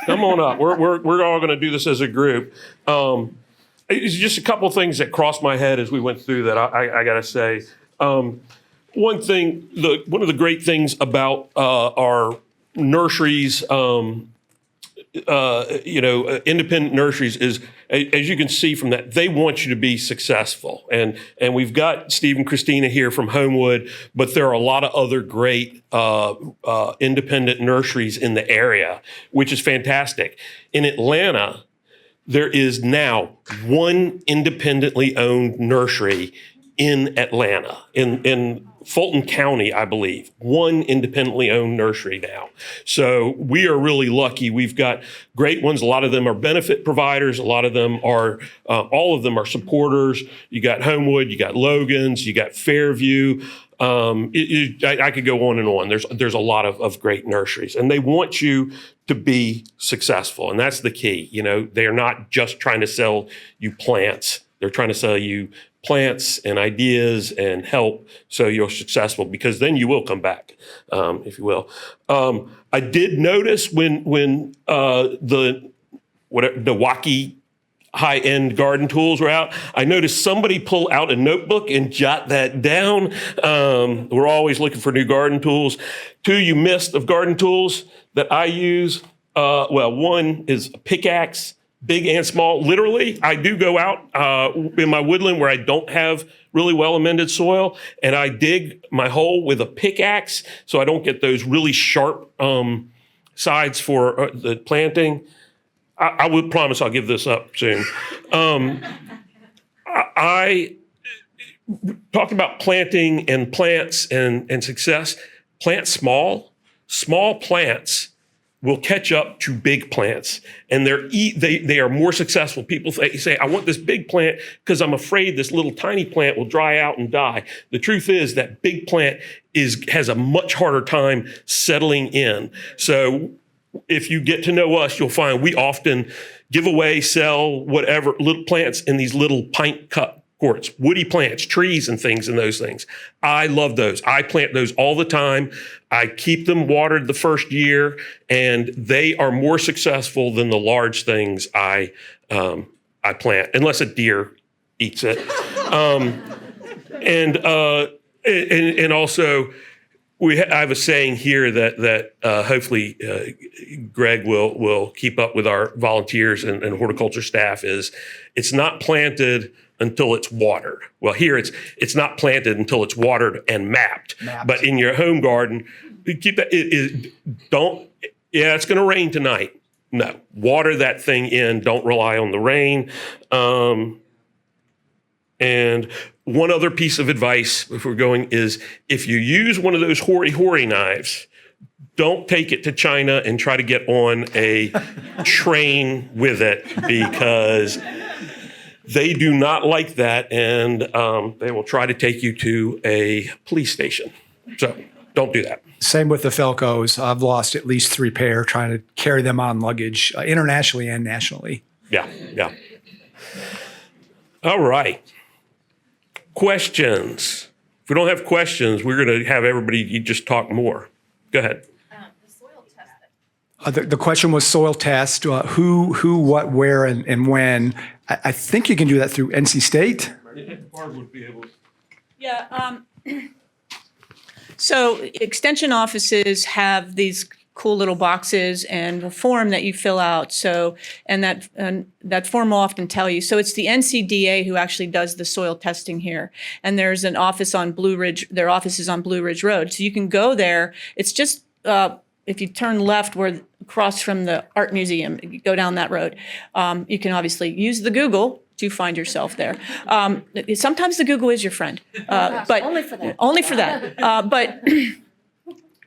Come on up. We're all going to do this as a group. It's just a couple of things that crossed my head as we went through that. I got to say, one thing, one of the great things about our nurseries, independent nurseries is, as you can see from that, they want you to be successful. And we've got Steve and Christina here from Homewood, but there are a lot of other great independent nurseries in the area, which is fantastic. In Atlanta, there is now one independently owned nursery in Atlanta, in Fulton County, I believe, one independently owned nursery now. So we are really lucky. We've got great ones. A lot of them are benefit providers. A lot of them are, all of them are supporters. You got Homewood, you got Logan's, you got Fairview. I could go on and on. There's a lot of great nurseries, and they want you to be successful, and that's the key. They are not just trying to sell you plants. They're trying to sell you plants and ideas and help so you're successful, because then you will come back, if you will. I did notice when the wacky high-end garden tools were out, I noticed somebody pull out a notebook and jot that down. We're always looking for new garden tools. Two you missed of garden tools that I use. One is a pickaxe, big and small. Literally, I do go out in my woodland where I don't have really well-amended soil, and I dig my hole with a pickaxe so I don't get those really sharp sides for the planting. I would promise I'll give this up soon. I talked about planting and plants and success. Plant small. Small plants will catch up to big plants, and they are more successful. People say, I want this big plant because I'm afraid this little tiny plant will dry out and die. The truth is that big plant has a much harder time settling in. So if you get to know us, you'll find we often give away, sell whatever little plants in these little pint cup quarts, woody plants, trees and things and those things. I love those. I plant those all the time. I keep them watered the first year, and they are more successful than the large things I plant, unless a deer eats it. And also, I have a saying here that hopefully Greg will keep up with our volunteers and horticulture staff is, it's not planted until it's watered. Well, here it's not planted until it's watered and mapped. But in your home garden, keep that. It's going to rain tonight. No, water that thing in. Don't rely on the rain. And one other piece of advice, if we're going, is if you use one of those hori knives, don't take it to China and try to get on a train with it, because they do not like that, and they will try to take you to a police station. So don't do that. Same with the Felcos. I've lost at least 3 pair trying to carry them on luggage, internationally and nationally. Yeah. All right. Questions. If we don't have questions, we're going to have everybody just talk more. Go ahead. The soil testing. The question was soil test, who, what, where, and when. I think you can do that through NC State. Barb would be able to. Yeah. So extension offices have these cool little boxes and a form that you fill out. So, and that form will often tell you. So it's the NCDA who actually does the soil testing here. And there's an office on Blue Ridge. Their office is on Blue Ridge Road. So you can go there. It's just, if you turn left, where across from the art museum, you go down that road. You can obviously use the Google to find yourself there. Sometimes the Google is your friend, but only for that. Only for that. But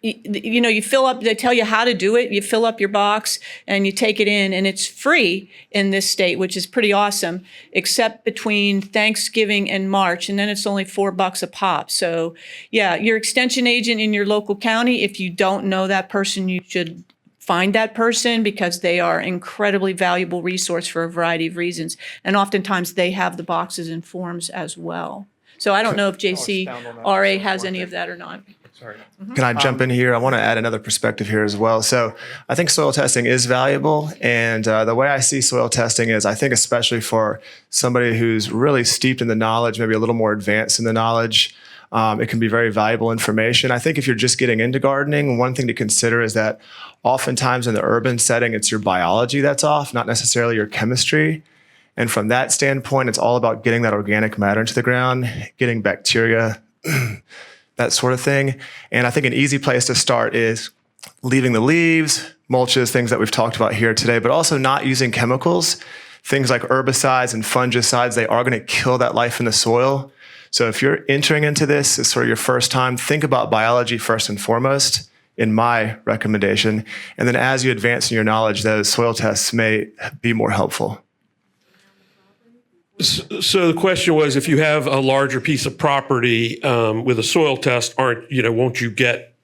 you fill up. They tell you how to do it. You fill up your box and you take it in, and it's free in this state, which is pretty awesome. Except between Thanksgiving and March, and then it's only $4 a pop. So, yeah, your extension agent in your local county. If you don't know that person, you should find that person, because they are incredibly valuable resource for a variety of reasons. And oftentimes they have the boxes and forms as well. So I don't know if JCRA has any of that or not. Can I jump in here? I want to add another perspective here as well. So I think soil testing is valuable. And the way I see soil testing is I think especially for somebody who's really steeped in the knowledge, maybe a little more advanced in the knowledge, it can be very valuable information. I think if you're just getting into gardening, one thing to consider is that oftentimes in the urban setting, it's your biology that's off, not necessarily your chemistry. And from that standpoint, it's all about getting that organic matter into the ground, getting bacteria, that sort of thing. And I think an easy place to start is leaving the leaves, mulches, things that we've talked about here today, but also not using chemicals. Things like herbicides and fungicides, they are going to kill that life in the soil. So if you're entering into this as sort of your first time, think about biology first and foremost, in my recommendation. And then as you advance in your knowledge, those soil tests may be more helpful. So the question was, if you have a larger piece of property with a soil test, won't you get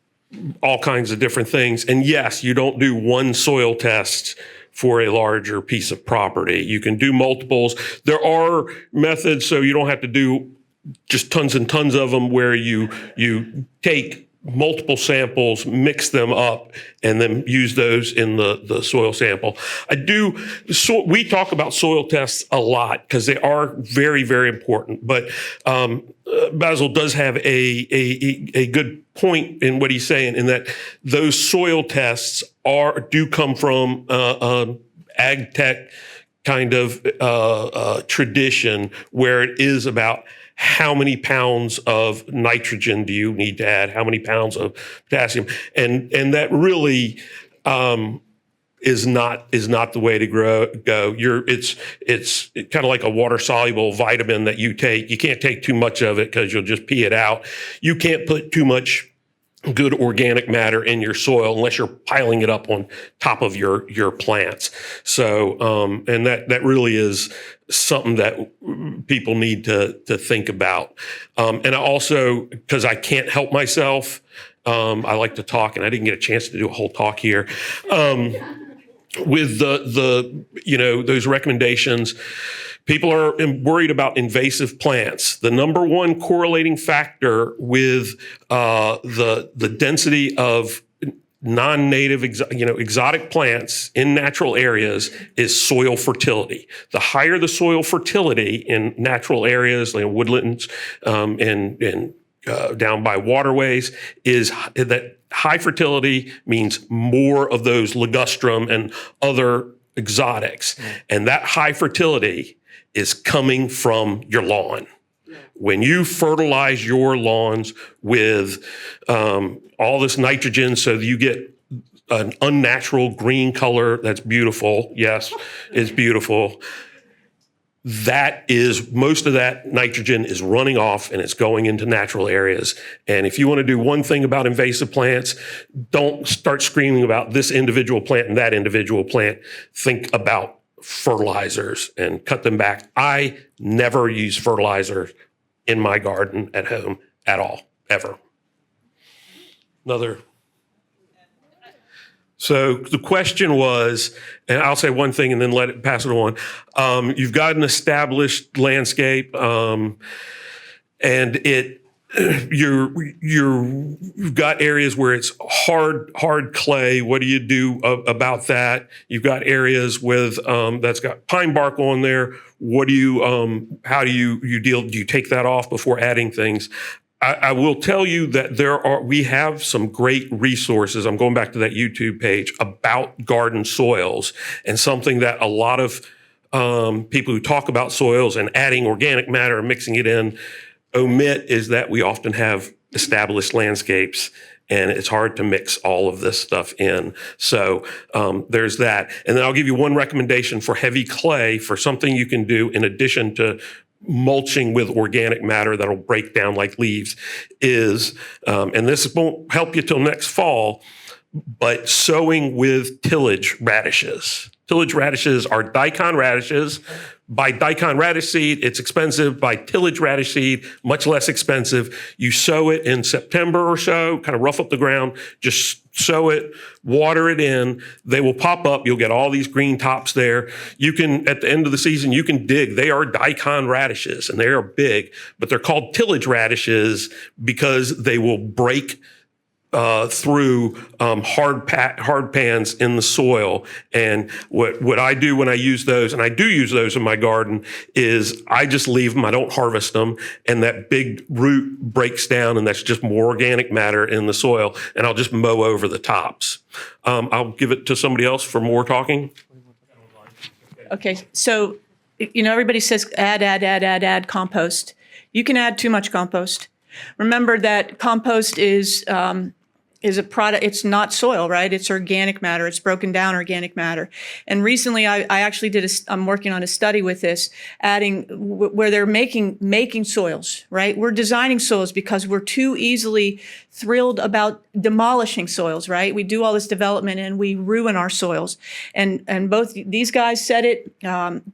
all kinds of different things? And yes, you don't do one soil test for a larger piece of property. You can do multiples. There are methods, so you don't have to do just tons and tons of them, where you take multiple samples, mix them up, and then use those in the soil sample. We talk about soil tests a lot because they are very, very important. But Basil does have a good point in what he's saying, in that those soil tests do come from ag tech kind of tradition, where it is about how many pounds of nitrogen do you need to add? How many pounds of potassium? And that really is not the way to go. It's kind of like a water soluble vitamin that you take. You can't take too much of it because you'll just pee it out. You can't put too much good organic matter in your soil unless you're piling it up on top of your plants. So, and that really is something that people need to think about. And I also, because I can't help myself, I like to talk, and I didn't get a chance to do a whole talk here. With those recommendations, people are worried about invasive plants. The number one correlating factor with the density of non-native, exotic plants in natural areas is soil fertility. The higher the soil fertility in natural areas, like woodlands and down by waterways, is that high fertility means more of those ligustrum and other exotics. And that high fertility is coming from your lawn. When you fertilize your lawns with all this nitrogen so that you get an unnatural green color that's beautiful, yes, it's beautiful, most of that nitrogen is running off and it's going into natural areas. And if you want to do one thing about invasive plants, don't start screaming about this individual plant and that individual plant. Think about fertilizers and cut them back. I never use fertilizer in my garden at home at all, ever. So the question was, and I'll say one thing and then pass it on. You've got an established landscape, and you've got areas where it's hard clay. What do you do about that? You've got areas with that's got pine bark on there. What do you? How do you deal? Do you take that off before adding things? I will tell you that we have some great resources. I'm going back to that YouTube page about garden soils, and something that a lot of people who talk about soils and adding organic matter and mixing it in omit is that we often have established landscapes, and it's hard to mix all of this stuff in. So there's that. And then I'll give you one recommendation for heavy clay, for something you can do in addition to mulching with organic matter that'll break down like leaves, is, and this won't help you till next fall, but sowing with tillage radishes. Tillage radishes are daikon radishes. Buy daikon radish seed, it's expensive. Buy tillage radish seed, much less expensive. You sow it in September or so, kind of rough up the ground, just sow it, water it in. They will pop up. You'll get all these green tops there. You can, at the end of the season, you can dig. They are daikon radishes, and they are big, but they're called tillage radishes because they will break through hard pans in the soil. And what I do when I use those, and I do use those in my garden, is I just leave them. I don't harvest them, and that big root breaks down, and that's just more organic matter in the soil. And I'll just mow over the tops. I'll give it to somebody else for more talking. Okay, so, everybody says add compost. You can add too much compost. Remember that compost is a product. It's not soil, right? It's organic matter. It's broken down organic matter. And recently, I actually I'm working on a study with this, adding where they're making soils, right? We're designing soils because we're too easily thrilled about demolishing soils, right? We do all this development and we ruin our soils. And both these guys said it,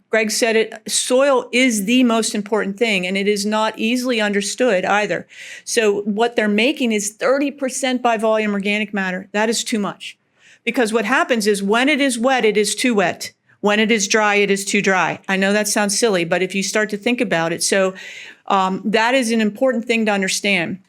Greg said it, soil is the most important thing, and it is not easily understood either. So what they're making is 30% by volume organic matter. That is too much. Because what happens is when it is wet, it is too wet. When it is dry, it is too dry. I know that sounds silly, but if you start to think about it, so that is an important thing to understand.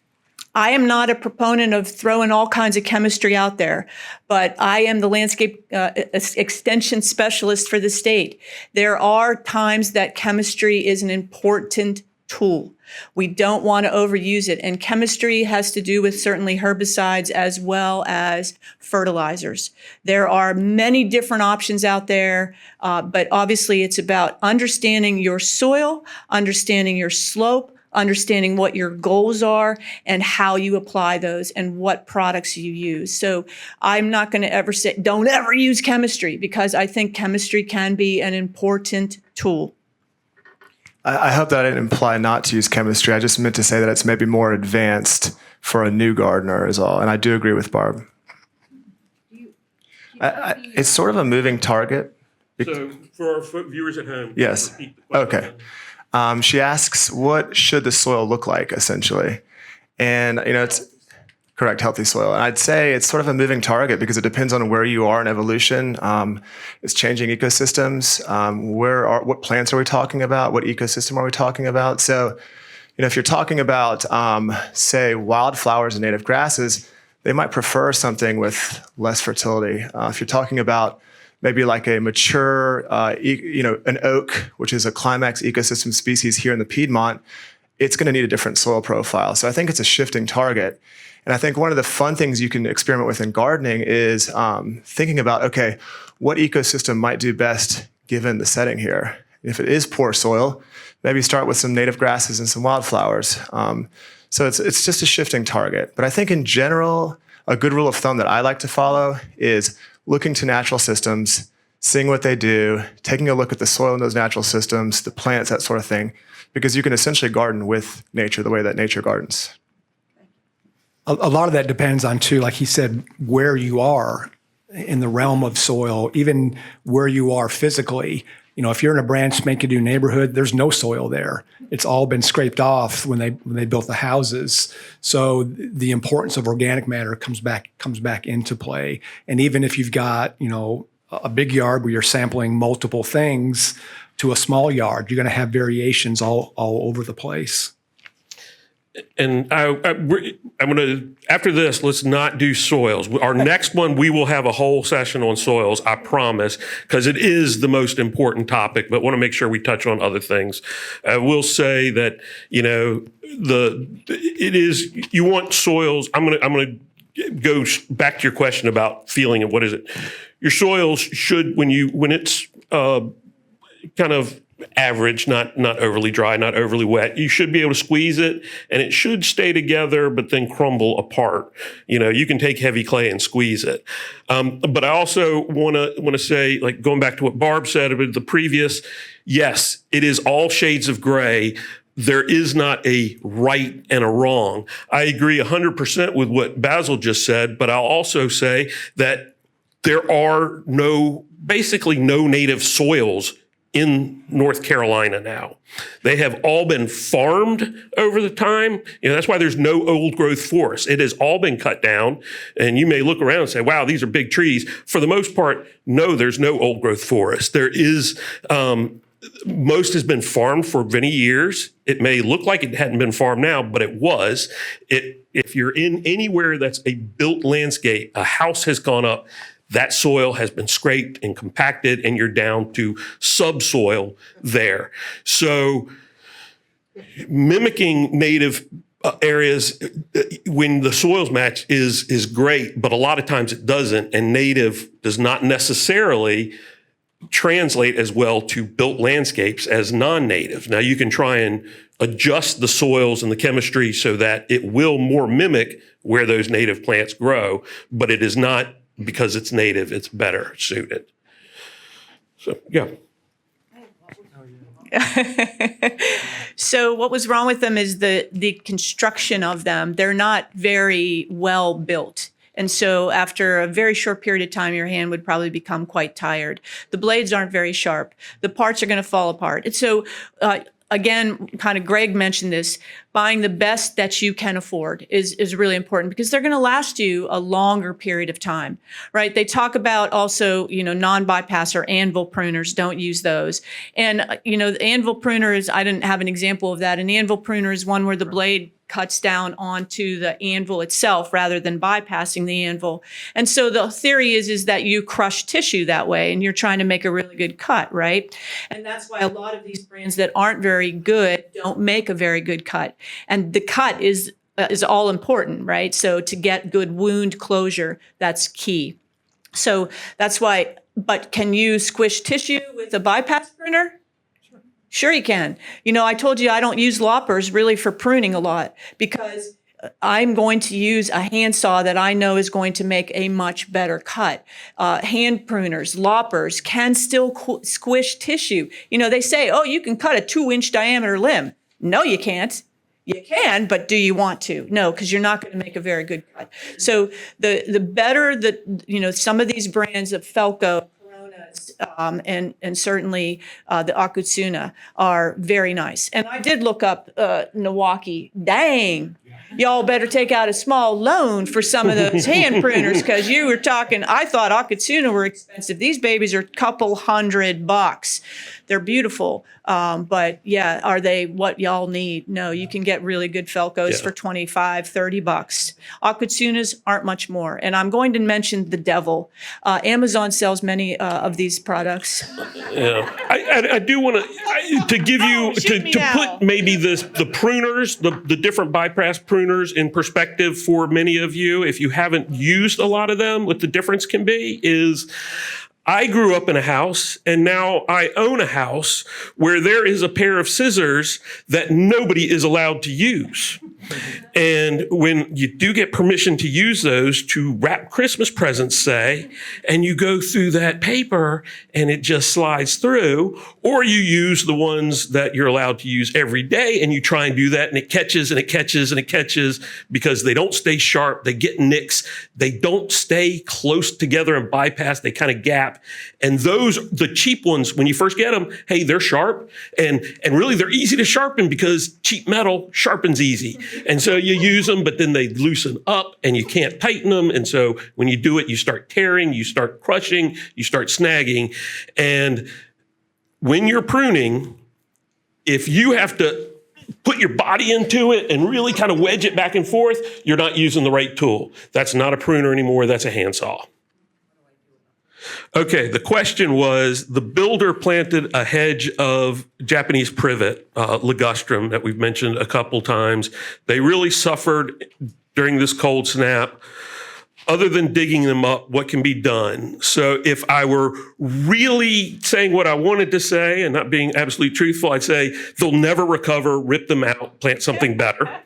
I am not a proponent of throwing all kinds of chemistry out there, but I am the landscape extension specialist for the state. There are times that chemistry is an important tool. We don't want to overuse it. And chemistry has to do with certainly herbicides as well as fertilizers. There are many different options out there, but obviously it's about understanding your soil, understanding your slope, understanding what your goals are and how you apply those and what products you use. So I'm not going to ever say, don't ever use chemistry, because I think chemistry can be an important tool. I hope that I didn't imply not to use chemistry. I just meant to say that it's maybe more advanced for a new gardener is all. And I do agree with Barb. It's sort of a moving target. So for our viewers at home. Yes. Okay. She asks, what should the soil look like, essentially? And, it's correct, healthy soil. And I'd say it's sort of a moving target because it depends on where you are in evolution. It's changing ecosystems. What plants are we talking about? What ecosystem are we talking about? So, if you're talking about, say, wildflowers and native grasses, they might prefer something with less fertility. If you're talking about maybe like a mature, an oak, which is a climax ecosystem species here in the Piedmont, it's going to need a different soil profile. So I think it's a shifting target. And I think one of the fun things you can experiment with in gardening is thinking about, okay, what ecosystem might do best given the setting here? If it is poor soil, maybe start with some native grasses and some wildflowers. So it's just a shifting target. But I think in general, a good rule of thumb that I like to follow is looking to natural systems, seeing what they do, taking a look at the soil in those natural systems, the plants, that sort of thing, because you can essentially garden with nature the way that nature gardens. A lot of that depends on, too, like he said, where you are in the realm of soil, even where you are physically. If you're in a brand spanking new neighborhood, there's no soil there. It's all been scraped off when they built the houses. So the importance of organic matter comes back into play. And even if you've got, a big yard where you're sampling multiple things to a small yard, you're going to have variations all over the place. And I'm going to, after this, let's not do soils. Our next one, we will have a whole session on soils, I promise, because it is the most important topic, but want to make sure we touch on other things. I will say that, it is, you want soils. I'm going to go back to your question about feeling and what is it. Your soils should, when it's kind of average, not overly dry, not overly wet, you should be able to squeeze it and it should stay together, but then crumble apart. You can take heavy clay and squeeze it. But I also want to say, like going back to what Barb said about the previous, yes, it is all shades of gray. There is not a right and a wrong. I agree 100% with what Basil just said, but I'll also say that there are basically no native soils in North Carolina now. They have all been farmed over the time. That's why there's no old growth forest. It has all been cut down. And you may look around and say, wow, these are big trees. For the most part, no, there's no old growth forest. There is most has been farmed for many years. It may look like it hadn't been farmed now, but it was. If you're in anywhere that's a built landscape, a house has gone up, that soil has been scraped and compacted, and you're down to subsoil there. So mimicking native areas when the soils match is great, but a lot of times it doesn't, and native does not necessarily translate as well to built landscapes as non-native. Now you can try and adjust the soils and the chemistry so that it will more mimic where those native plants grow, but it is not because it's native, it's better suited. So, yeah. So what was wrong with them is the construction of them. They're not very well built. And so after a very short period of time, your hand would probably become quite tired. The blades aren't very sharp. The parts are going to fall apart. And so, again, kind of Greg mentioned this, buying the best that you can afford is really important because they're going to last you a longer period of time, right? They talk about also, non-bypass or anvil pruners, don't use those. And, the anvil pruner is, I didn't have an example of that. An anvil pruner is one where the blade cuts down onto the anvil itself rather than bypassing the anvil. And so the theory is that you crush tissue that way and you're trying to make a really good cut, right? And that's why a lot of these brands that aren't very good don't make a very good cut. And the cut is all important, right? So to get good wound closure, that's key. So that's why, but can you squish tissue with a bypass pruner? Sure you can. I told you I don't use loppers really for pruning a lot because I'm going to use a handsaw that I know is going to make a much better cut. Hand pruners, loppers can still squish tissue. They say, oh, you can cut a 2-inch diameter limb. No, you can't. You can, but do you want to? No, because you're not going to make a very good cut. So the better that, some of these brands of Felco, and certainly the Akutsuna are very nice. And I did look up Milwaukee. Dang, y'all better take out a small loan for some of those hand pruners because you were talking, I thought Akutsuna were expensive. These babies are a couple $100. They're beautiful. But yeah, are they what y'all need? No, you can get really good Felcos for $25, $30. Akutsunas aren't much more. And I'm going to mention the Devil. Amazon sells many of these products. Yeah, I do want to give you to put maybe the pruners, the different bypass pruners in perspective for many of you. If you haven't used a lot of them, what the difference can be is I grew up in a house and now I own a house where there is a pair of scissors that nobody is allowed to use. And when you do get permission to use those to wrap Christmas presents, say, and you go through that paper and it just slides through, or you use the ones that you're allowed to use every day and you try and do that and it catches and it catches and it catches because they don't stay sharp, they get nicks, they don't stay close together and bypass, they kind of gap. And those, the cheap ones, when you first get them, hey, they're sharp and really they're easy to sharpen because cheap metal sharpens easy. And so you use them, but then they loosen up and you can't tighten them. And so when you do it, you start tearing, you start crushing, you start snagging. And when you're pruning, if you have to put your body into it and really kind of wedge it back and forth, you're not using the right tool. That's not a pruner anymore, that's a handsaw. Okay, the question was, the builder planted a hedge of Japanese privet, ligustrum, that we've mentioned a couple times. They really suffered during this cold snap. Other than digging them up, what can be done? So if I were really saying what I wanted to say and not being absolutely truthful, I'd say they'll never recover, rip them out, plant something better.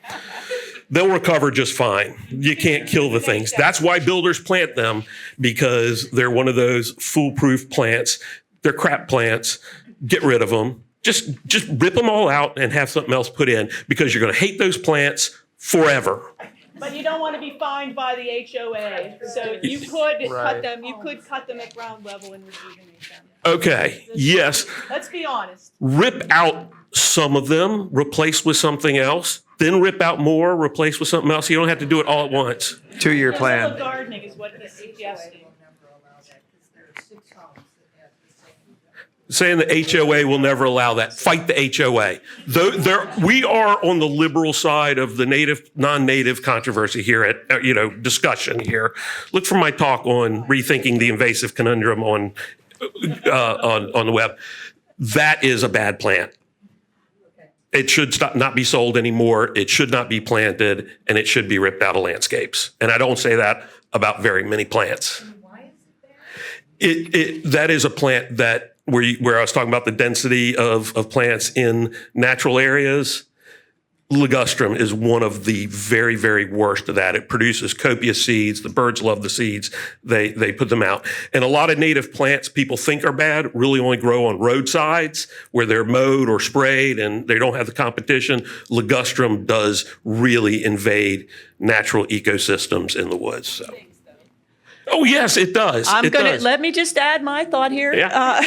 They'll recover just fine. You can't kill the things. That's why builders plant them, because they're one of those foolproof plants. They're crap plants. Get rid of them. Just rip them all out and have something else put in, because you're going to hate those plants forever. But you don't want to be fined by the HOA. So you could cut them. You could cut them at ground level and rejuvenate them. Okay. Yes. Let's be honest. Rip out some of them, replace with something else, then rip out more, replace with something else. You don't have to do it all at once. 2-year plan. Gardening is what he's suggesting. Saying the HOA will never allow that. Fight the HOA. We are on the liberal side of the native, non-native controversy here at, discussion here. Look for my talk on rethinking the invasive conundrum on the web. That is a bad plant. It should not be sold anymore. It should not be planted, and it should be ripped out of landscapes. And I don't say that about very many plants. Why is it bad? That is a plant that where I was talking about the density of plants in natural areas. Ligustrum is one of the very, very worst of that. It produces copious seeds. The birds love the seeds. They put them out. And a lot of native plants people think are bad really only grow on roadsides where they're mowed or sprayed and they don't have the competition. Ligustrum does really invade natural ecosystems in the woods. So. Oh, yes, it does. Let me just add my thought here. Yeah.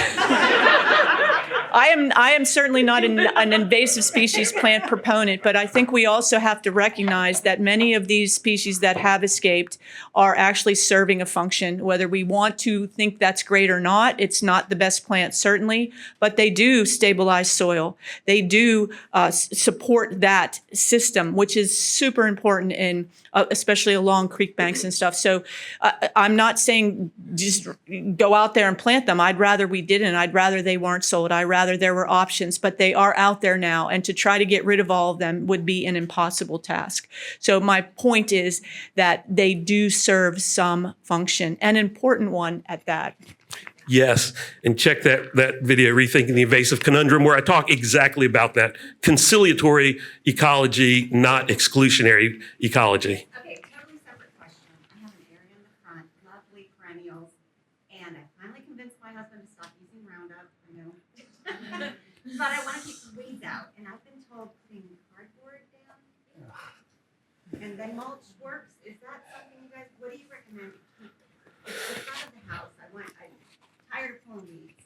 I am certainly not an invasive species plant proponent, but I think we also have to recognize that many of these species that have escaped are actually serving a function. Whether we want to think that's great or not, it's not the best plant, certainly, but they do stabilize soil. They do support that system, which is super important in especially along creek banks and stuff. So I'm not saying just go out there and plant them. I'd rather we didn't. I'd rather they weren't sold. I'd rather there were options, but they are out there now. And to try to get rid of all of them would be an impossible task. So my point is that they do serve some function, an important one at that. Yes, and check that video, Rethinking the Invasive Conundrum, where I talk exactly about that. Conciliatory ecology, not exclusionary ecology. Okay, totally separate question. I have an area in the front, lovely perennials, and I finally convinced my husband to stop using Roundup. I know. But I want to keep the weeds out, and I've been told putting cardboard down and then mulch works. Is that something you guys, what do you recommend to keep the front of the house? I'm tired of pulling weeds.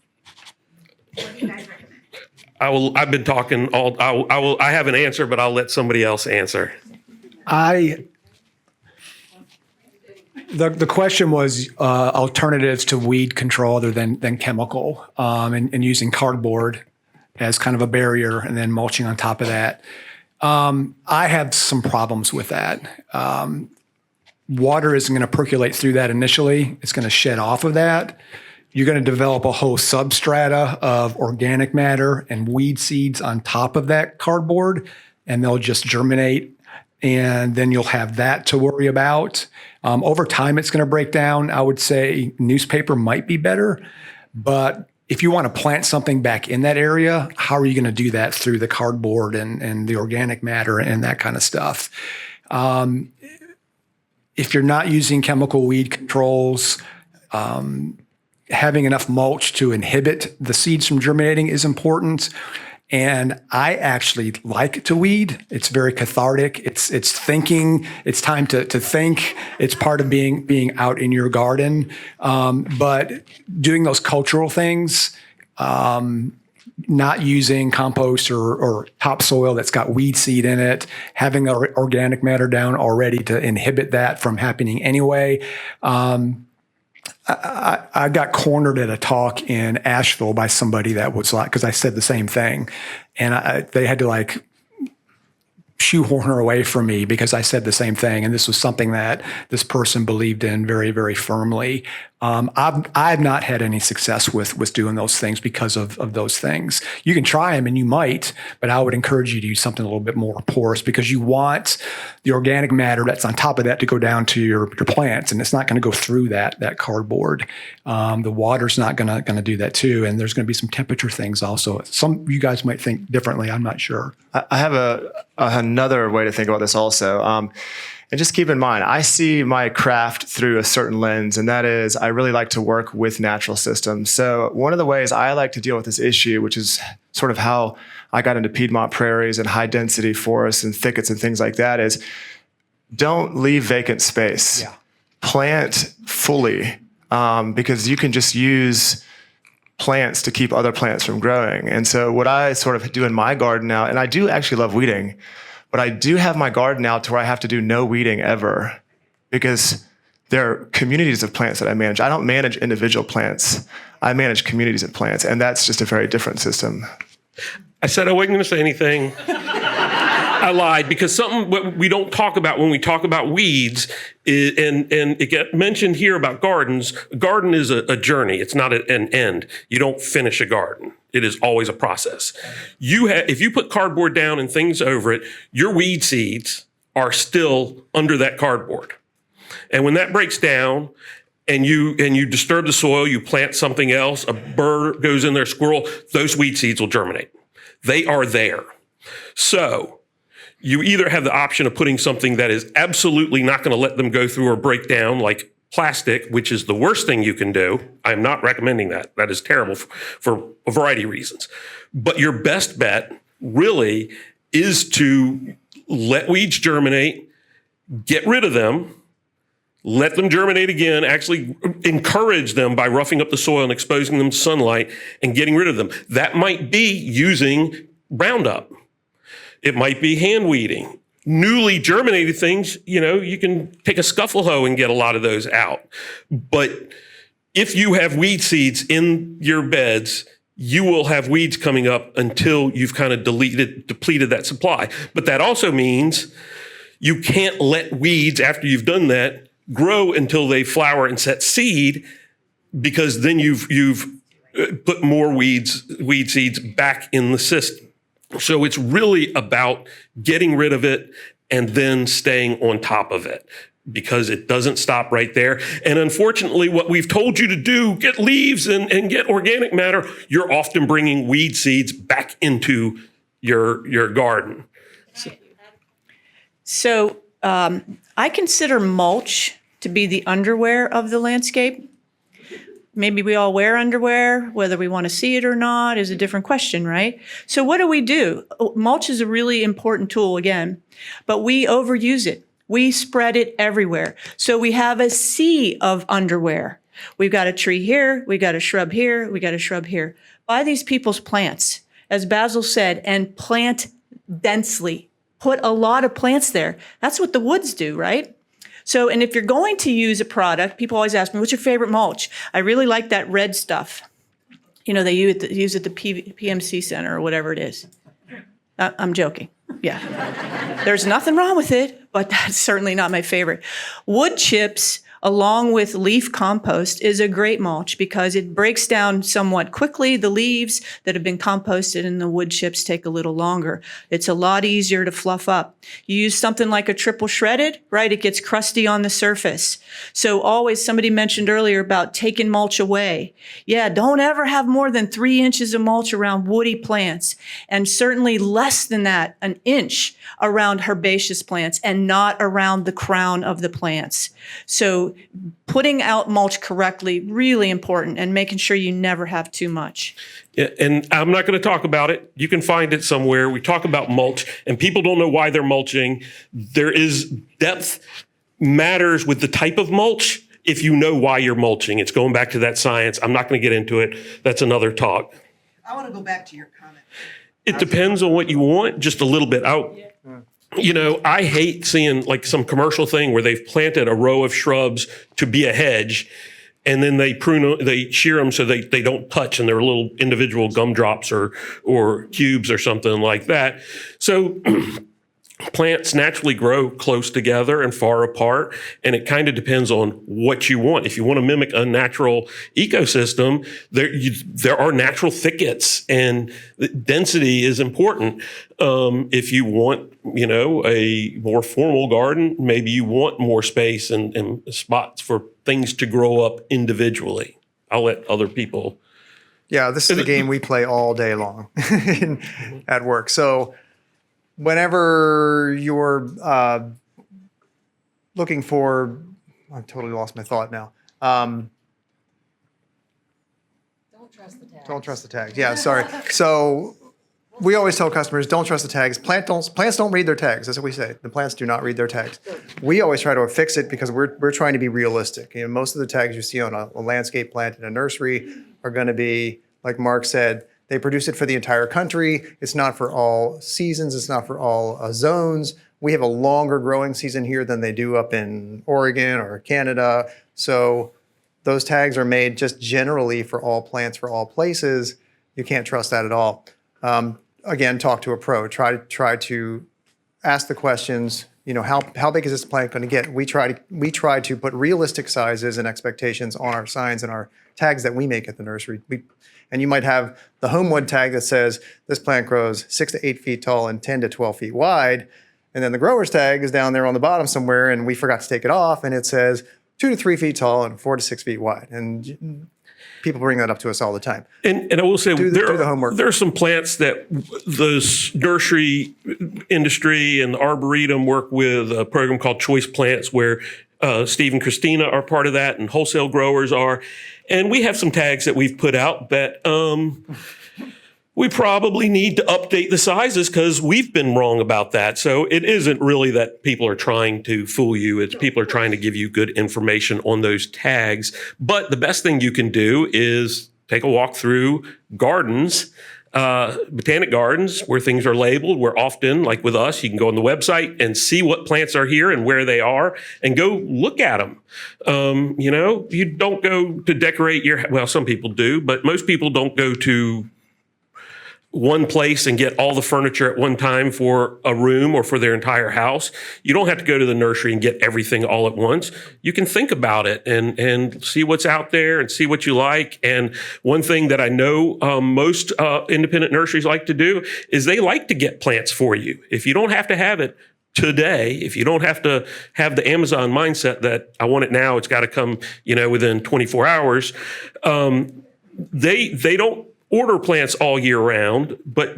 What do you guys recommend? I've been talking I have an answer, but I'll let somebody else answer. The question was alternatives to weed control other than chemical, and using cardboard as kind of a barrier and then mulching on top of that. I have some problems with that. Water isn't going to percolate through that initially. It's going to shed off of that. You're going to develop a whole substrata of organic matter and weed seeds on top of that cardboard, and they'll just germinate, and then you'll have that to worry about. Over time, it's going to break down. I would say newspaper might be better, but if you want to plant something back in that area, how are you going to do that through the cardboard and the organic matter and that kind of stuff? If you're not using chemical weed controls, having enough mulch to inhibit the seeds from germinating is important. And I actually like to weed. It's very cathartic. It's thinking. It's time to think. It's part of being out in your garden. But doing those cultural things, not using compost or topsoil that's got weed seed in it, having organic matter down already to inhibit that from happening anyway. I got cornered at a talk in Asheville by somebody that was like, because I said the same thing, and they had to shoehorn her away from me because I said the same thing, and this was something that this person believed in very, very firmly. I've not had any success with doing those things because of those things. You can try them, and you might, but I would encourage you to use something a little bit more porous because you want the organic matter that's on top of that to go down to your plants, and it's not going to go through that cardboard. The water's not going to do that too, and there's going to be some temperature things also. Some of you guys might think differently. I'm not sure. I have another way to think about this also. And just keep in mind, I see my craft through a certain lens, and that is I really like to work with natural systems. So one of the ways I like to deal with this issue, which is sort of how I got into Piedmont prairies and high density forests and thickets and things like that, is don't leave vacant space. Yeah. Plant fully, because you can just use plants to keep other plants from growing. And so what I sort of do in my garden now, and I do actually love weeding, but I do have my garden out to where I have to do no weeding ever because there are communities of plants that I manage. I don't manage individual plants. I manage communities of plants, and that's just a very different system. I said I wasn't going to say anything. I lied, because something what we don't talk about when we talk about weeds is, and it get mentioned here about gardens. A garden is a journey. It's not an end. You don't finish a garden. It is always a process. If you put cardboard down and things over it, your weed seeds are still under that cardboard. And when that breaks down and you disturb the soil, you plant something else, a bird goes in there, squirrel, those weed seeds will germinate. They are there. So you either have the option of putting something that is absolutely not going to let them go through or break down, like plastic, which is the worst thing you can do. I'm not recommending that. That is terrible for a variety of reasons. But your best bet really is to let weeds germinate, get rid of them, let them germinate again, actually encourage them by roughing up the soil and exposing them to sunlight and getting rid of them. That might be using Roundup. It might be hand weeding. Newly germinated things, you can take a scuffle hoe and get a lot of those out. But if you have weed seeds in your beds, you will have weeds coming up until you've kind of depleted that supply. But that also means you can't let weeds, after you've done that, grow until they flower and set seed, because then you've put more weed seeds back in the system. So it's really about getting rid of it and then staying on top of it, because it doesn't stop right there. And unfortunately, what we've told you to do, get leaves and get organic matter, you're often bringing weed seeds back into your garden. So I consider mulch to be the underwear of the landscape. Maybe we all wear underwear, whether we want to see it or not is a different question, right? So what do? Mulch is a really important tool again, but we overuse it. We spread it everywhere. So we have a sea of underwear. We've got a tree here, we got a shrub here, we got a shrub here. Buy these people's plants, as Basil said, and plant densely. Put a lot of plants there. That's what the woods do, right? So, and if you're going to use a product, people always ask me, what's your favorite mulch? I really like that red stuff. They use it at the PMC Center or whatever it is. I'm joking. Yeah. There's nothing wrong with it, but that's certainly not my favorite. Wood chips, along with leaf compost, is a great mulch because it breaks down somewhat quickly. The leaves that have been composted and the wood chips take a little longer. It's a lot easier to fluff up. You use something like a triple shredded, right? It gets crusty on the surface. So always, somebody mentioned earlier about taking mulch away. Yeah, don't ever have more than 3 inches of mulch around woody plants, and certainly less than that, an inch around herbaceous plants, and not around the crown of the plants. So putting out mulch correctly, really important, and making sure you never have too much. Yeah, and I'm not going to talk about it. You can find it somewhere. We talk about mulch, and people don't know why they're mulching. There is depth matters with the type of mulch if you know why you're mulching. It's going back to that science. I'm not going to get into it. That's another talk. I want to go back to your comment. It depends on what you want, just a little bit. I hate seeing like some commercial thing where they've planted a row of shrubs to be a hedge, and then they shear them so they don't touch, and they're little individual gumdrops or cubes or something like that. So plants naturally grow close together and far apart, and it kind of depends on what you want. If you want to mimic a natural ecosystem, there are natural thickets, and density is important. If you want, a more formal garden, maybe you want more space and spots for things to grow up individually. I'll let other people. Yeah, this is a game we play all day long at work. So whenever you're looking for, I've totally lost my thought now. Don't trust the tags. Don't trust the tags. Yeah, sorry. So we always tell customers, don't trust the tags. Plants don't read their tags. That's what we say. The plants do not read their tags. We always try to fix it because we're trying to be realistic. Most of the tags you see on a landscape plant in a nursery are going to be, like Mark said, they produce it for the entire country. It's not for all seasons. It's not for all zones. we have a longer growing season here than they do up in Oregon or Canada. So those tags are made just generally for all plants, for all places. You can't trust that at all. Again, talk to a pro. Try to ask the questions. You know, how big is this plant going to get? We try to put realistic sizes and expectations on our signs and our tags that we make at the nursery. And you might have the Homewood tag that says this plant grows 6 to 8 feet tall and 10 to 12 feet wide. And then the grower's tag is down there on the bottom somewhere, and we forgot to take it off, and it says 2 to 3 feet tall and 4 to 6 feet wide. And people bring that up to us all the time. And I will say, do the homework. there are some plants that the nursery industry and the Arboretum work with a program called Choice Plants, where Steve and Christina are part of that, and wholesale growers are. And we have some tags that we've put out that we probably need to update the sizes because we've been wrong about that. So it isn't really that people are trying to fool you. It's people are trying to give you good information on those tags. But the best thing you can do is take a walk through gardens, botanic gardens, where things are labeled, where often, like with us, you can go on the website and see what plants are here and where they are and go look at them. You know, you don't go to decorate well, some people do, but most people don't go to one place and get all the furniture at one time for a room or for their entire house. You don't have to go to the nursery and get everything all at once. You can think about it and see what's out there and see what you like. And one thing that I know most independent nurseries like to do is they like to get plants for you. If you don't have to have it today, if you don't have to have the Amazon mindset that I want it now, it's got to come, you know, within 24 hours, they don't order plants all year round, but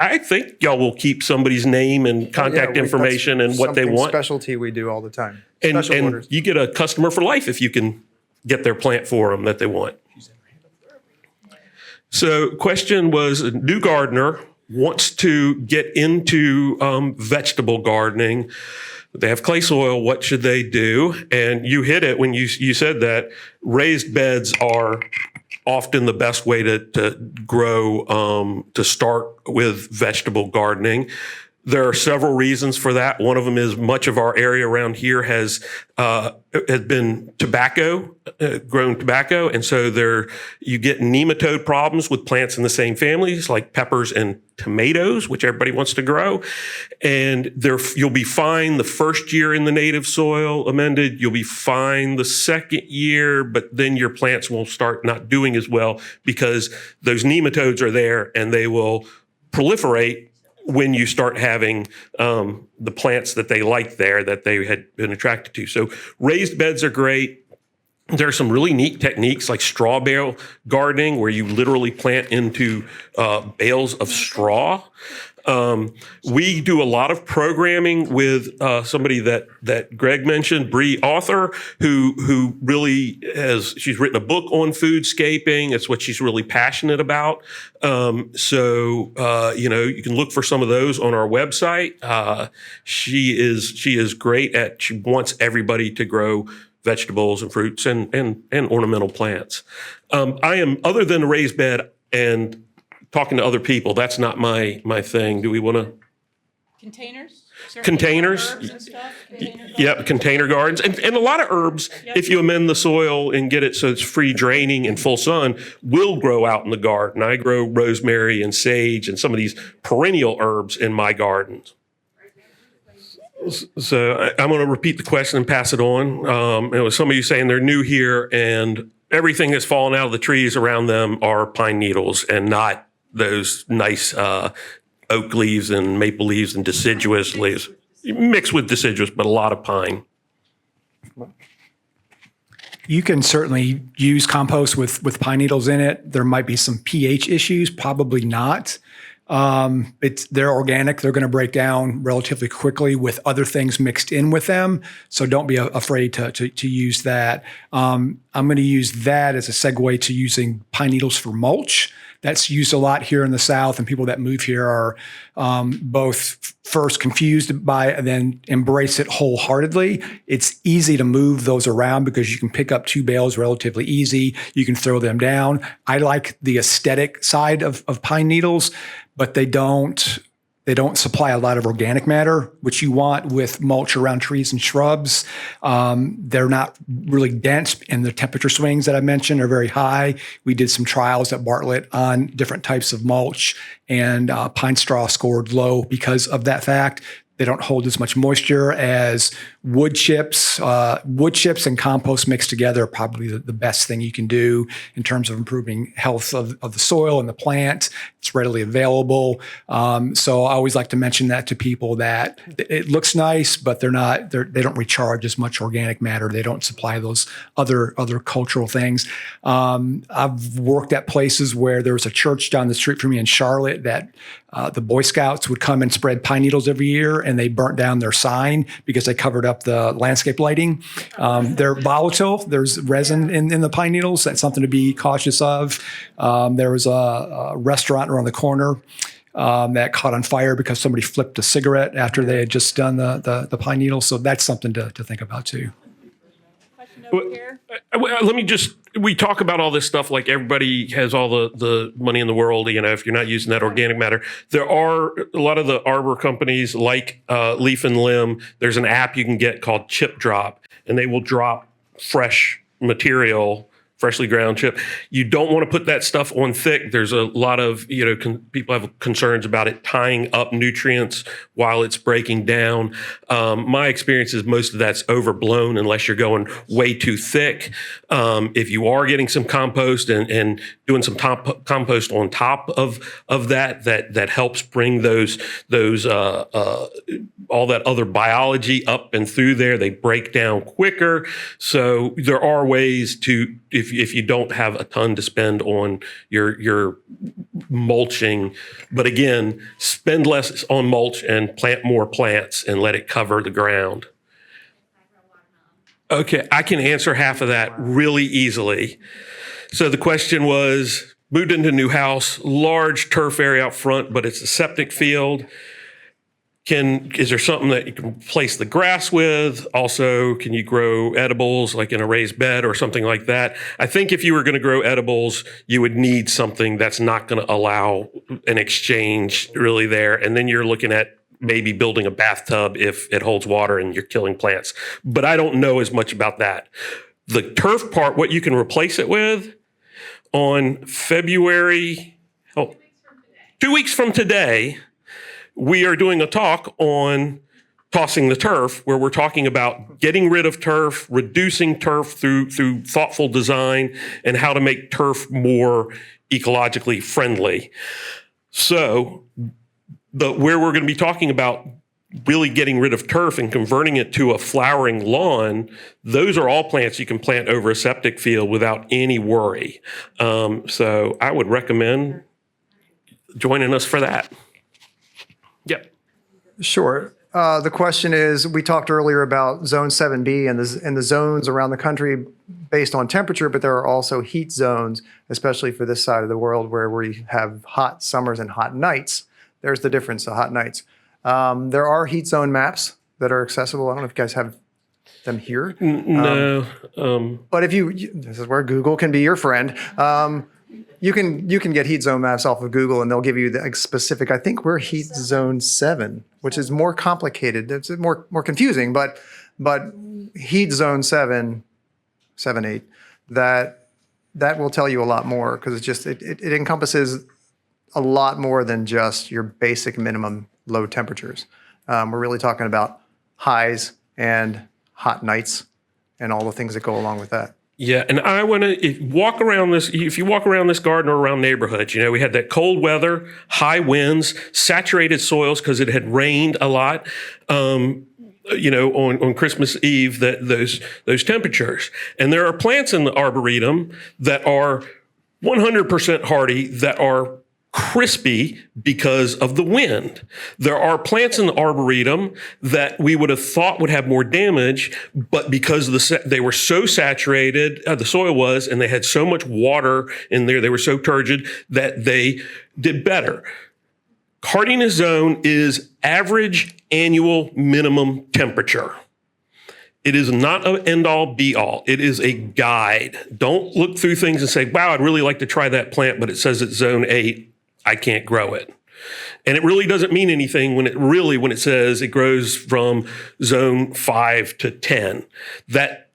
I think y'all will keep somebody's name and contact information and what they want. Specialty we do all the time. And Special orders. you get a customer for life if you can get their plant for them that they want. So question was, a new gardener wants to get into vegetable gardening. They have clay soil. What should they do? And you hit it when you said that raised beds are often the best way to grow, to start with vegetable gardening. There are several reasons for that. One of them is much of our area around here has been grown tobacco. And so you get nematode problems with plants in the same families, like peppers and tomatoes, which everybody wants to grow. And you'll be fine the first year in the native soil amended. You'll be fine the second year, but then your plants will start not doing as well because those nematodes are there and they will proliferate when you start having the plants that they like there that they had been attracted to. So raised beds are great. There are some really neat techniques like straw bale gardening where you literally plant into bales of straw. We do a lot of programming with somebody that Greg mentioned, Bree Author, who really she's written a book on foodscaping. It's what she's really passionate about. So you can look for some of those on our website. She is great she wants everybody to grow vegetables and fruits and ornamental plants. I am, other than a raised bed and talking to other people, that's not my thing. Do we want to? Containers? Containers? Herbs and stuff? Yep, container gardens. And a lot of herbs, if you amend the soil and get it so it's free draining and full sun, will grow out in the garden. I grow rosemary and sage and some of these perennial herbs in my gardens. So I'm going to repeat the question and pass it on. It was some of you saying they're new here and everything that's fallen out of the trees around them are pine needles and not those nice oak leaves and maple leaves and deciduous leaves. Mixed with deciduous, but a lot of pine. You can certainly use compost with pine needles in it. There might be some pH issues, probably not. They're organic. They're going to break down relatively quickly with other things mixed in with them. So don't be afraid to use that. I'm going to use that as a segue to using pine needles for mulch. That's used a lot here in the South, and people that move here are both first confused by it and then embrace it wholeheartedly. It's easy to move those around because you can pick up 2 bales relatively easy. You can throw them down. I like the aesthetic side of pine needles, but they don't They don't supply a lot of organic matter, which you want with mulch around trees and shrubs. They're not really dense, and the temperature swings that I mentioned are very high. We did some trials at Bartlett on different types of mulch, and pine straw scored low because of that fact. They don't hold as much moisture as wood chips. Wood chips and compost mixed together are probably the best thing you can do in terms of improving health of the soil and the plant. It's readily available. So I always like to mention that to people, that it looks nice, but they don't recharge as much organic matter. They don't supply those other cultural things. I've worked at places where there was a church down the street from me in Charlotte that the Boy Scouts would come and spread pine needles every year, and they burnt down their sign because they covered up the landscape lighting. They're volatile. There's resin in the pine needles. That's something to be cautious of. There was a restaurant around the corner that caught on fire because somebody flipped a cigarette after they had just done the pine needles. So that's something to think about too. Question over here. Let me just, we talk about all this stuff like everybody has all the money in the world, if you're not using that organic matter. There are a lot of the arbor companies like Leaf and Limb. There's an app you can get called Chip Drop, and they will drop fresh material, freshly ground chip. You don't want to put that stuff on thick. There's a lot of, people have concerns about it tying up nutrients while it's breaking down. My experience is most of that's overblown unless you're going way too thick. If you are getting some compost and doing some compost on top of that helps bring those all that other biology up and through there. They break down quicker. So there are ways to, if you don't have a ton to spend on your mulching, but again, spend less on mulch and plant more plants and let it cover the ground. Okay, I can answer half of that really easily. So the question was, moved into a new house, large turf area out front, but it's a septic field. Is there something that you can replace the grass with? Also, can you grow edibles like in a raised bed or something like that? I think if you were going to grow edibles, you would need something that's not going to allow an exchange really there. And then you're looking at maybe building a bathtub if it holds water and you're killing plants. But I don't know as much about that. The turf part, what you can replace it with, on February, 2 weeks from today, we are doing a talk on tossing the turf, where we're talking about getting rid of turf, reducing turf through thoughtful design, and how to make turf more ecologically friendly. So where we're going to be talking about really getting rid of turf and converting it to a flowering lawn, those are all plants you can plant over a septic field without any worry. So I would recommend joining us for that. Yep. Sure. The question is, we talked earlier about Zone 7B and the zones around the country based on temperature, but there are also heat zones, especially for this side of the world where we have hot summers and hot nights. There's the difference, the hot nights. There are heat zone maps that are accessible. I don't know if you guys have them here. No. But this is where Google can be your friend. You can get heat zone maps off of Google, and they'll give you the specific. I think we're heat zone 7, which is more complicated. It's more confusing, but heat zone 7, 8, that will tell you a lot more, because it encompasses a lot more than just your basic minimum low temperatures. We're really talking about highs and hot nights and all the things that go along with that. Yeah, and I want to, if you walk around this garden or around neighborhoods, we had that cold weather, high winds, saturated soils because it had rained a lot, on Christmas Eve, those temperatures. And there are plants in the Arboretum that are 100% hardy, that are crispy because of the wind. There are plants in the Arboretum that we would have thought would have more damage, but because they were so saturated, the soil was, and they had so much water in there, they were so turgid that they did better. Hardiness zone is average annual minimum temperature. It is not an end-all, be-all. It is a guide. Don't look through things and say, wow, I'd really like to try that plant, but it says it's zone 8. I can't grow it. And it really doesn't mean anything when it says it grows from zone 5 to 10. That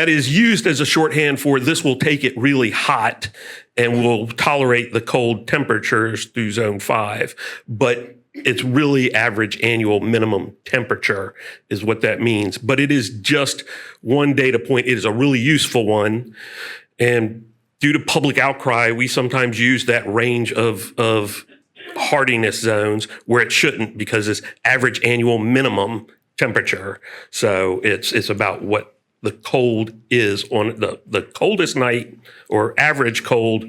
is used as a shorthand for this will take it really hot and will tolerate the cold temperatures through zone 5. But it's really average annual minimum temperature is what that means. But it is just one data point. It is a really useful one. And due to public outcry, we sometimes use that range of hardiness zones where it shouldn't, because it's average annual minimum temperature. So it's about what the cold is on the coldest night or average cold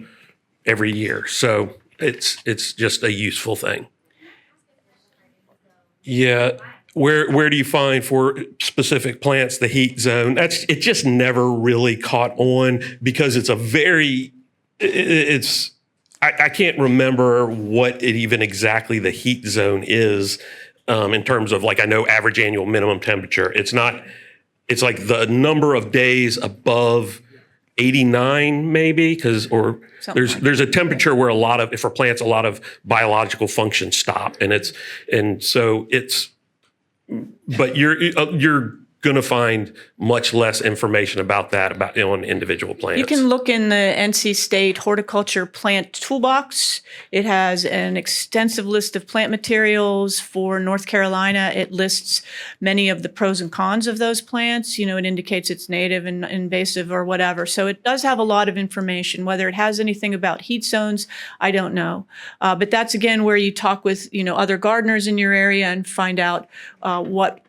every year. So it's just a useful thing. Yeah. Where do you find for specific plants the heat zone? It just never really caught on because I can't remember what it even exactly the heat zone is in terms of, like, I know average annual minimum temperature. It's like the number of days above 89 maybe, there's a temperature where for plants, a lot of biological functions stop, but you're going to find much less information about that on individual plants. You can look in the NC State Horticulture Plant Toolbox. It has an extensive list of plant materials. For North Carolina, it lists many of the pros and cons of those plants. It indicates it's native and invasive or whatever. So it does have a lot of information. Whether it has anything about heat zones, I don't know. But that's, again, where you talk with, other gardeners in your area and find out what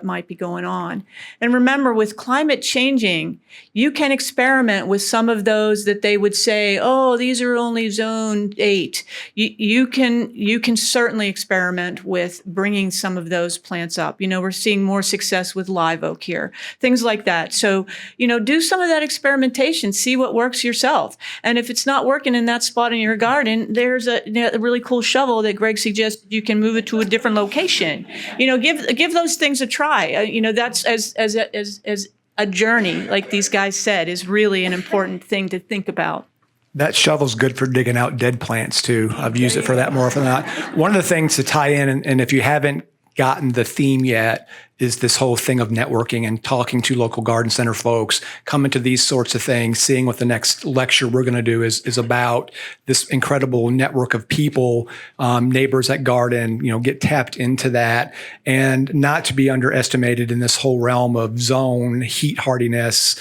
might be going on. And remember, with climate changing, you can experiment with some of those that they would say, oh, these are only zone 8. You can certainly experiment with bringing some of those plants up. We're seeing more success with live oak here, things like that. So, do some of that experimentation, see what works yourself. And if it's not working in that spot in your garden, there's a really cool shovel that Greg suggested you can move it to a different location. Give those things a try. That's as a journey, like these guys said, is really an important thing to think about. That shovel's good for digging out dead plants too. I've used it for that more often than not. One of the things to tie in, and if you haven't gotten the theme yet, is this whole thing of networking and talking to local garden center folks, coming to these sorts of things, seeing what the next lecture we're going to do is about. This incredible network of people, neighbors that garden, get tapped into that, and not to be underestimated in this whole realm of zone, heat hardiness.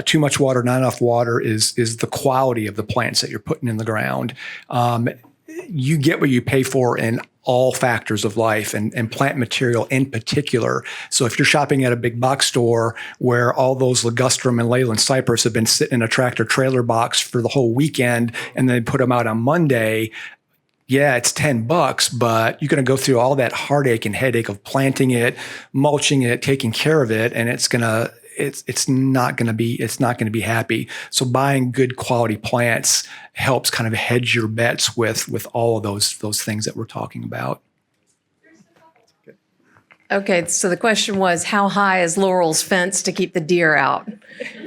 Too much water, not enough water is the quality of the plants that you're putting in the ground. You get what you pay for in all factors of life, and plant material in particular. So if you're shopping at a big box store where all those ligustrum and Leyland cypress have been sitting in a tractor trailer box for the whole weekend and then put them out on Monday, yeah, it's $10, but you're going to go through all that heartache and headache of planting it, mulching it, taking care of it, and it's not going to be happy. So buying good quality plants helps kind of hedge your bets with all of those things that we're talking about. Okay, so the question was, how high is Laurel's fence to keep the deer out?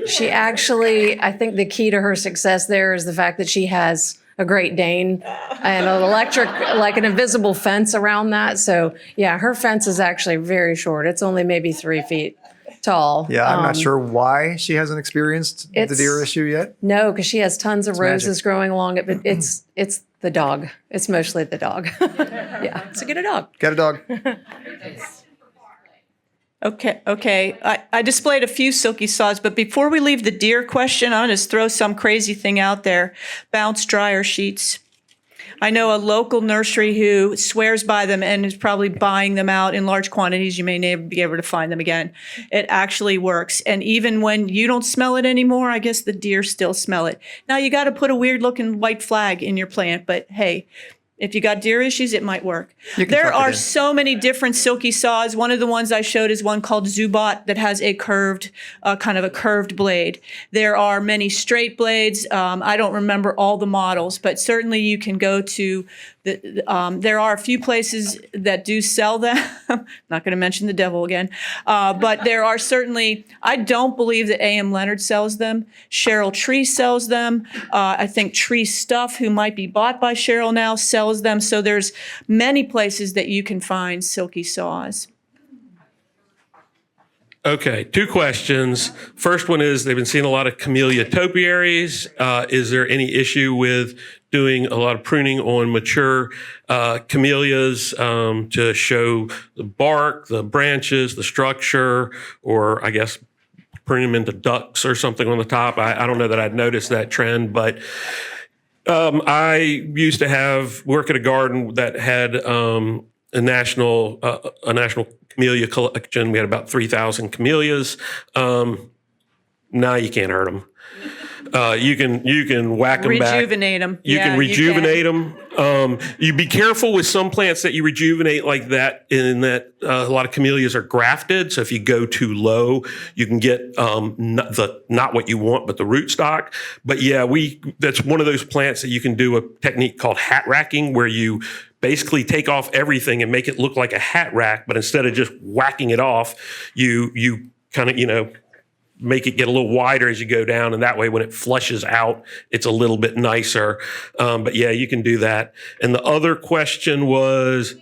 She actually, I think the key to her success there is the fact that she has a Great Dane and an electric, like an invisible fence around that. So yeah, her fence is actually very short. It's only maybe 3 feet tall. Yeah, I'm not sure why she hasn't experienced the deer issue yet. No, because she has tons of roses magic. growing along it, but it's the dog. It's mostly the dog. Yeah, so get a dog. Get a dog. Okay. I displayed a few silky sods, but before we leave the deer question, I'll just throw some crazy thing out there. Bounce dryer sheets. I know a local nursery who swears by them and is probably buying them out in large quantities. You may never be able to find them again. It actually works. And even when you don't smell it anymore, I guess the deer still smell it. Now, you got to put a weird looking white flag in your plant, but hey, If you got deer issues, it might work. You can There tuck it are in. so many different silky saws. One of the ones I showed is one called Zubat that has a curved, kind of a curved blade. There are many straight blades. I don't remember all the models, but certainly you can go to there are a few places that do sell them. Not going to mention the devil again, but there are certainly. I don't believe that A.M. Leonard sells them. Cheryl Tree sells them. I think Tree Stuff, who might be bought by Cheryl now, sells them. So there's many places that you can find silky saws. Okay, 2 questions. First one is they've been seeing a lot of camellia topiaries. Is there any issue with doing a lot of pruning on mature camellias to show the bark, the branches, the structure, or I guess pruning them into ducts or something on the top? I don't know that I'd noticed that trend, but I used to work at a garden that had a national camellia collection. We had about 3,000 camellias. Now you can't hurt them. You can whack them back. Rejuvenate them. You can rejuvenate them. You be careful with some plants that you rejuvenate like that. In that a lot of camellias are grafted, so if you go too low, you can get not what you want, but the rootstock. But yeah, that's one of those plants that you can do a technique called hat racking, where you basically take off everything and make it look like a hat rack, but instead of just whacking it off, you kind of make it get a little wider as you go down, and that way when it flushes out, it's a little bit nicer. But yeah, you can do that. And the other question was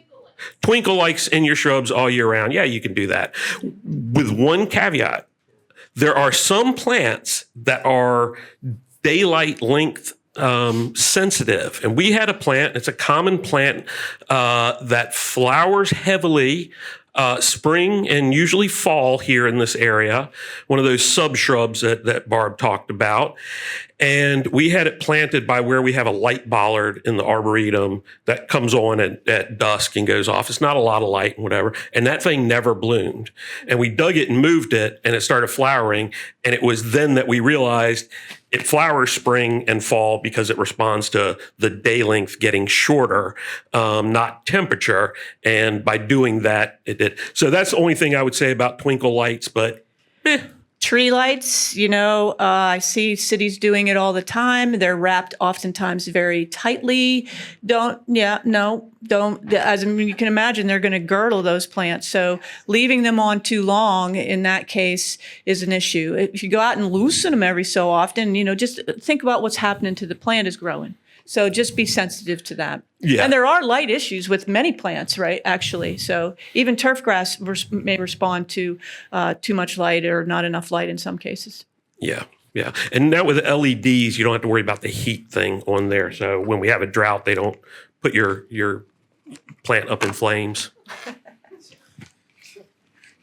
twinkle lights in your shrubs all year round. Yeah, you can do that. With one caveat, there are some plants that are daylight length sensitive. And we had a plant, it's a common plant that flowers heavily spring and usually fall here in this area, one of those subshrubs that Barb talked about. And we had it planted by where we have a light bollard in the arboretum that comes on at dusk and goes off. It's not a lot of light and whatever. And that thing never bloomed. And we dug it and moved it, and it started flowering. And it was then that we realized it flowers spring and fall because it responds to the day length getting shorter, not temperature. And by doing that, it did. So that's the only thing I would say about twinkle lights, but Tree lights, I see cities doing it all the time. They're wrapped oftentimes very tightly. As you can imagine, they're going to girdle those plants. So leaving them on too long in that case is an issue. If you go out and loosen them every so often, just think about what's happening to the plant is growing. So just be sensitive to that. Yeah. And there are light issues with many plants, right, actually. So even turf grass may respond to too much light or not enough light in some cases. Yeah. And now with LEDs, you don't have to worry about the heat thing on there. So when we have a drought, they don't put your plant up in flames.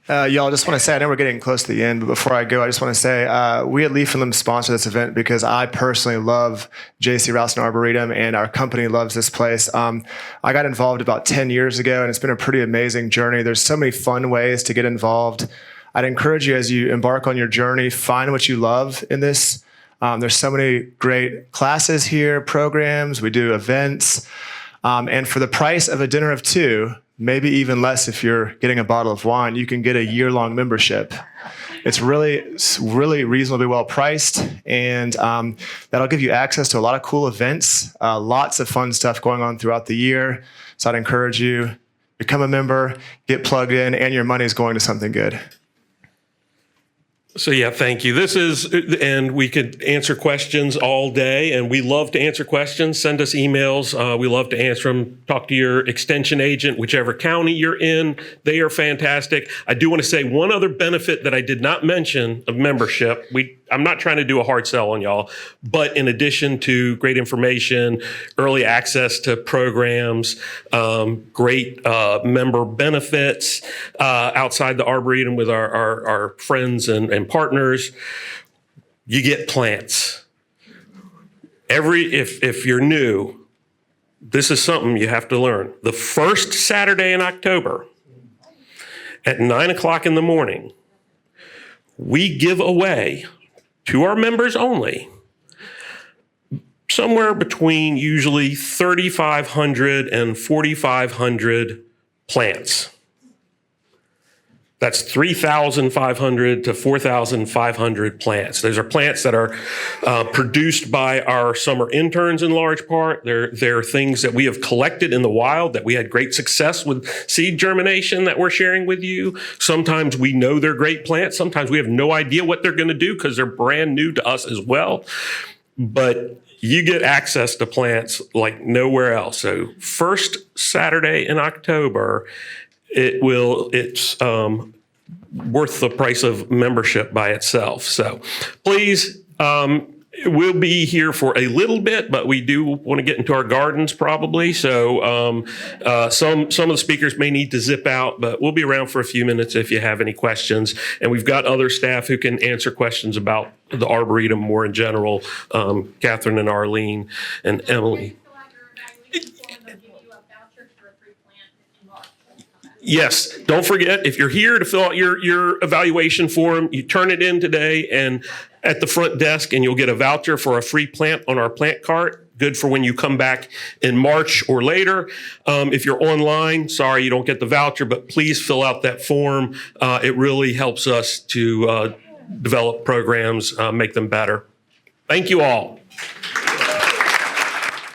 Y'all, just want to say, I know we're getting close to the end, but before I go, I just want to say we at Leaf and Limb sponsor this event because I personally love JCRA Arboretum, and our company loves this place. I got involved about 10 years ago, and it's been a pretty amazing journey. There's so many fun ways to get involved. I'd encourage you, as you embark on your journey, find what you love in this. There's so many great classes here, programs. We do events. And for the price of a dinner of 2, maybe even less if you're getting a bottle of wine, you can get a year-long membership. It's really reasonably well priced, and that'll give you access to a lot of cool events, lots of fun stuff going on throughout the year. So I'd encourage you, become a member, get plugged in, and your money is going to something good. So yeah, thank you. And we could answer questions all day, and we love to answer questions. Send us emails. We love to answer them. Talk to your extension agent, whichever county you're in. They are fantastic. I do want to say one other benefit that I did not mention of membership. I'm not trying to do a hard sell on y'all, but in addition to great information, early access to programs, great member benefits outside the Arboretum with our friends and partners, you get plants. If you're new, this is something you have to learn. The first Saturday in October at 9:00 in the morning, we give away to our members only somewhere between usually 3,500 and 4,500 plants. That's 3,500 to 4,500 plants. Those are plants that are produced by our summer interns in large part. They're things that we have collected in the wild that we had great success with seed germination that we're sharing with you. Sometimes we know they're great plants. Sometimes we have no idea what they're going to do because they're brand new to us as well. But you get access to plants like nowhere else. So first Saturday in October, it's worth the price of membership by itself. So please, we'll be here for a little bit, but we do want to get into our gardens probably. So some of the speakers may need to zip out, but we'll be around for a few minutes if you have any questions. And we've got other staff who can answer questions about the Arboretum more in general, Catherine and Arlene and Emily. Yes, don't forget, if you're here to fill out your evaluation form, you turn it in today and at the front desk, and you'll get a voucher for a free plant on our plant cart. Good for when you come back in March or later. If you're online, sorry you don't get the voucher, but please fill out that form. It really helps us to develop programs, make them better. Thank you all.